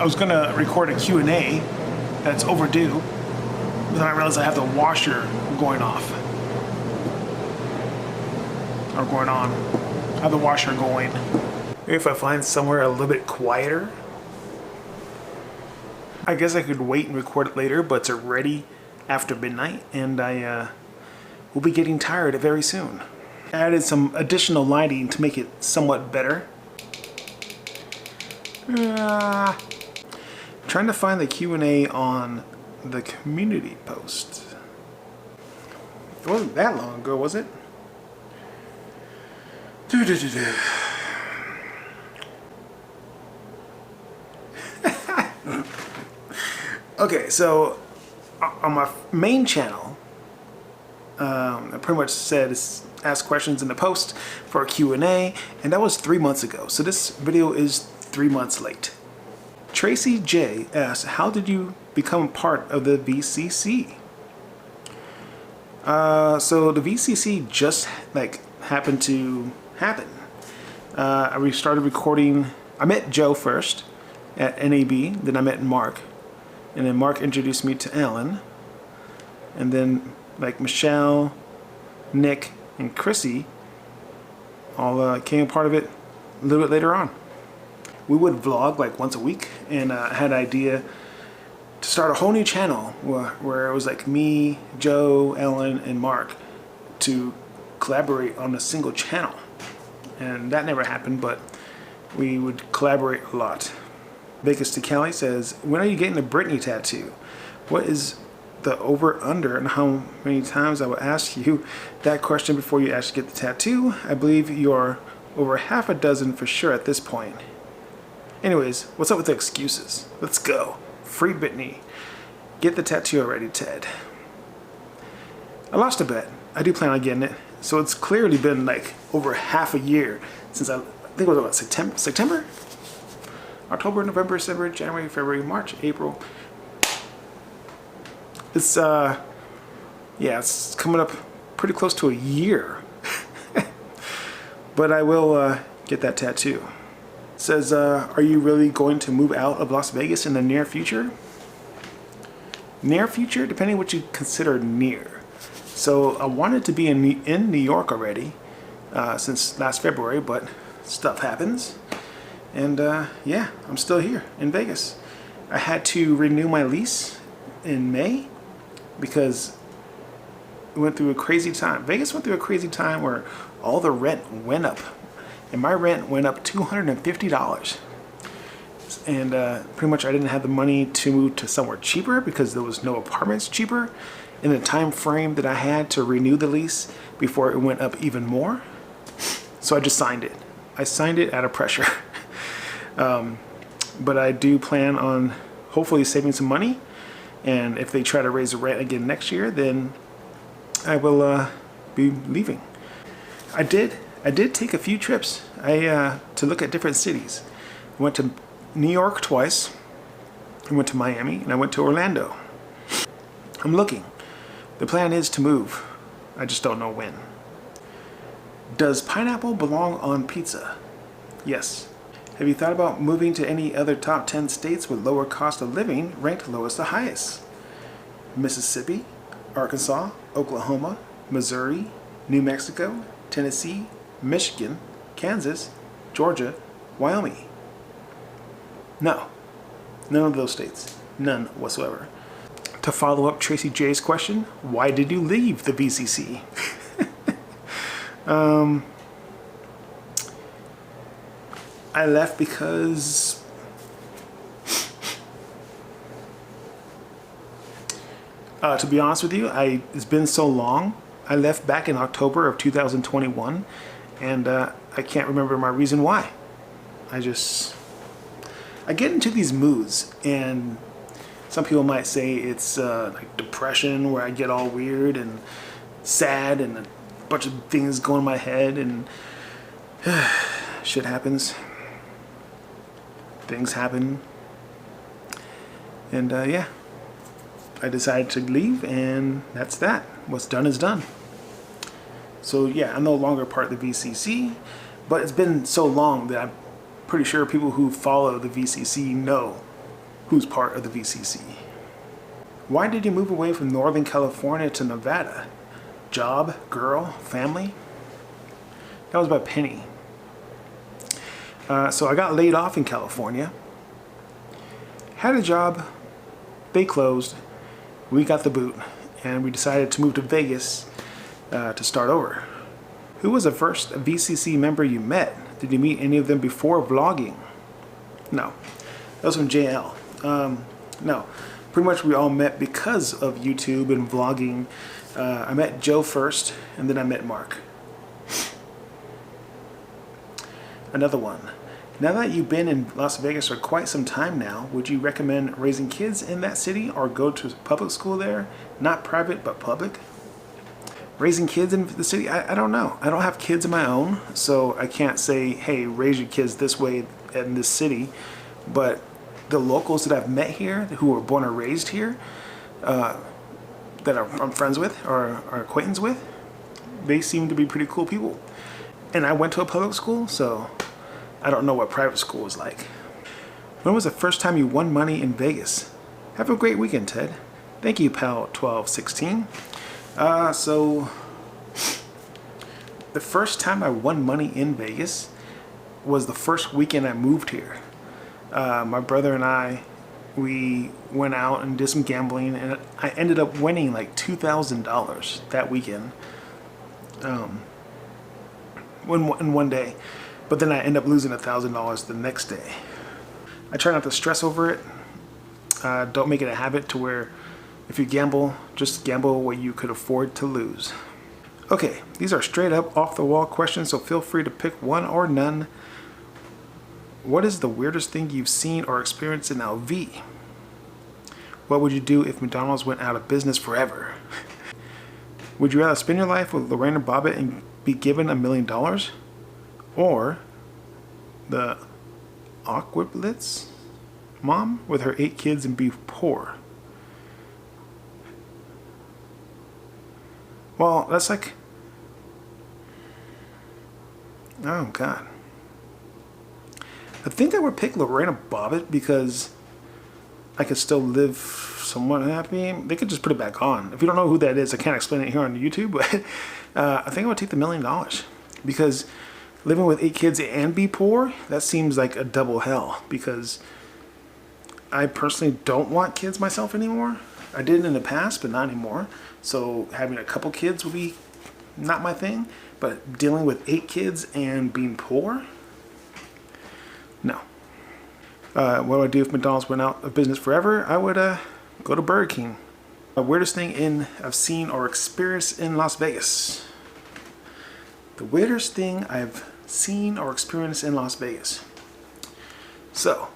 I was gonna record a Q&A that's overdue, but then I realized I have the washer going off. Or going on. I have the washer going. Maybe if I find somewhere a little bit quieter. I guess I could wait and record it later, but it's already after midnight and I will be getting tired very soon. I added some additional lighting to make it somewhat better. Trying to find the Q&A on the community post. It wasn't that long ago, was it? Okay, so on my main channel, I pretty much said ask questions in the post for a Q&A, and that was 3 months ago. So this video is 3 months late. Tracy J asked, how did you become part of the VCC? So the VCC just happened to happen. We started recording. I met Joe first at NAB, then I met Mark, and then Mark introduced me to Alan, and then Michelle, Nick, and Chrissy all came a part of it a little bit later on. We would vlog once a week, and I had an idea to start a whole new channel where it was me, Joe, Ellen, and Mark to collaborate on a single channel. And that never happened, but we would collaborate a lot. Vegas to Cali says, when are you getting the Britney tattoo? What is the over-under and how many times I will ask you that question before you actually get the tattoo? I believe you're over half a dozen for sure at this point. Anyways, what's up with the excuses? Let's go. Free Britney. Get the tattoo already, Ted. I lost a bet. I do plan on getting it. So it's clearly been over half a year since I think it was about September? October, November, December, January, February, March, April. It's it's coming up pretty close to a year. But I will get that tattoo. It says, are you really going to move out of Las Vegas in the near future? Near future, depending what you consider near. So I wanted to be in New York already since last February, but stuff happens. And yeah, I'm still here in Vegas. I had to renew my lease in May because it went through a crazy time. Vegas went through a crazy time where all the rent went up. And my rent went up $250. And pretty much I didn't have the money to move to somewhere cheaper because there was no apartments cheaper in the time frame that I had to renew the lease before it went up even more. So I just signed it. I signed it out of pressure. But I do plan on hopefully saving some money, and if they try to raise the rent again next year, then I will be leaving. I did take a few trips to look at different cities. I went to New York twice, I went to Miami, and I went to Orlando. I'm looking. The plan is to move. I just don't know when. Does pineapple belong on pizza? Yes. Have you thought about moving to any other top 10 states with lower cost of living, ranked lowest to highest? Mississippi, Arkansas, Oklahoma, Missouri, New Mexico, Tennessee, Michigan, Kansas, Georgia, Wyoming. No, none of those states. None whatsoever. To follow up Tracy J's question, why did you leave the VCC? I left because to be honest with you, it's been so long. I left back in October of 2021, and I can't remember my reason why. I get into these moods, and some people might say it's depression, where I get all weird and sad and a bunch of things go in my head, and shit happens. Things happen. And yeah, I decided to leave, and that's that. What's done is done. So yeah, I'm no longer part of the VCC, but it's been so long that I'm pretty sure people who follow the VCC know who's part of the VCC. Why did you move away from Northern California to Nevada? Job, girl, family? That was by Penny. So I got laid off in California. Had a job. They closed. We got the boot. And we decided to move to Vegas to start over. Who was the first VCC member you met? Did you meet any of them before vlogging? No. That was from JL. No. Pretty much we all met because of YouTube and vlogging. I met Joe first, and then I met Mark. Another one. Now that you've been in Las Vegas for quite some time now, would you recommend raising kids in that city or go to public school there? Not private, but public? Raising kids in the city? I don't know. I don't have kids of my own, so I can't say, hey, raise your kids this way in this city. But the locals that I've met here, who were born or raised here, that I'm friends with or are acquaintance with, they seem to be pretty cool people. And I went to a public school, so I don't know what private school is like. When was the first time you won money in Vegas? Have a great weekend, Ted. Thank you, pal 1216. So the first time I won money in Vegas was the first weekend I moved here. My brother and I, we went out and did some gambling, and I ended up winning like $2,000 that weekend. In one day, but then I end up losing $1,000 the next day. I try not to stress over it. Don't make it a habit to where if you gamble, just gamble what you could afford to lose. Okay, these are straight up off the wall questions, so feel free to pick one or none. What is the weirdest thing you've seen or experienced in LV? What would you do if McDonald's went out of business forever? Would you rather spend your life with Lorraine and Bobbitt and be given $1 million, or the Aquablitz mom with her 8 kids and be poor? Well, that's like, oh God. I think I would pick Lorena Bobbitt because I could still live somewhat happy. They could just put it back on. If you don't know who that is, I can't explain it here on YouTube, but I think I would take the $1 million because living with 8 kids and be poor, that seems like a double hell, because I personally don't want kids myself anymore. I did in the past, but not anymore. So having a couple kids would be not my thing, but dealing with 8 kids and being poor, no. What would I do if McDonald's went out of business forever? I would go to Burger King. The weirdest thing I've seen or experienced in Las Vegas. The weirdest thing I've seen or experienced in Las Vegas. So,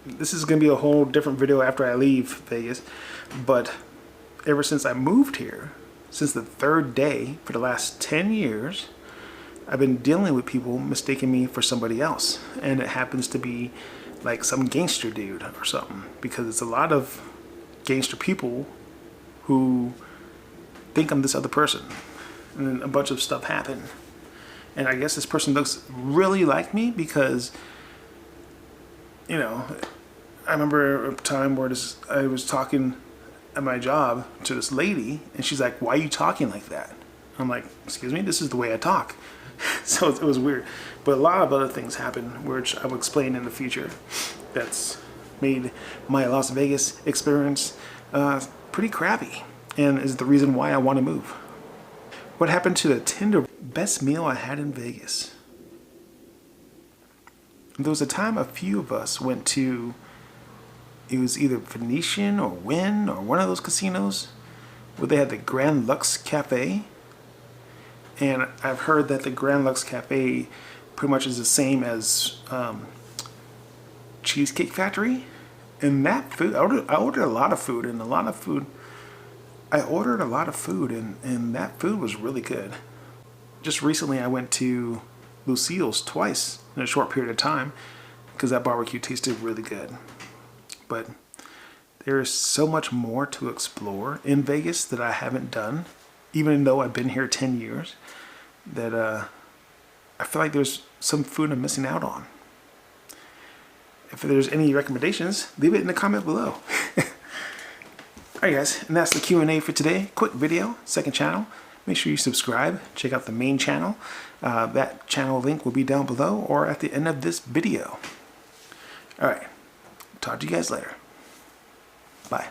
this is going to be a whole different video after I leave Vegas, but ever since I moved here, since the 3rd day for the last 10 years, I've been dealing with people mistaking me for somebody else, and it happens to be like some gangster dude or something, because it's a lot of gangster people who think I'm this other person, and then a bunch of stuff happened. And I guess this person looks really like me because, you know, I remember a time where I was talking at my job to this lady, and she's like, "Why are you talking like that?" I'm like, "Excuse me, this is the way I talk." So it was weird. But a lot of other things happened, which I will explain in the future, that's made my Las Vegas experience pretty crappy, and is the reason why I want to move. What happened to the Tinder best meal I had in Vegas? There was a time a few of us went to, it was either Venetian or Wynn or one of those casinos where they had the Grand Lux Cafe. And I've heard that the Grand Lux Cafe pretty much is the same as Cheesecake Factory. And that food, I ordered a lot of food, and that food was really good. Just recently I went to Lucille's twice in a short period of time because that barbecue tasted really good. But there is so much more to explore in Vegas that I haven't done, even though I've been here 10 years, that I feel like there's some food I'm missing out on. if there's any recommendations, leave it in the comment below. Alright guys, and that's the Q&A for today. Quick video, second channel. Make sure you subscribe. Check out the main channel. That channel link will be down below or at the end of this video. Alright, talk to you guys later. Bye.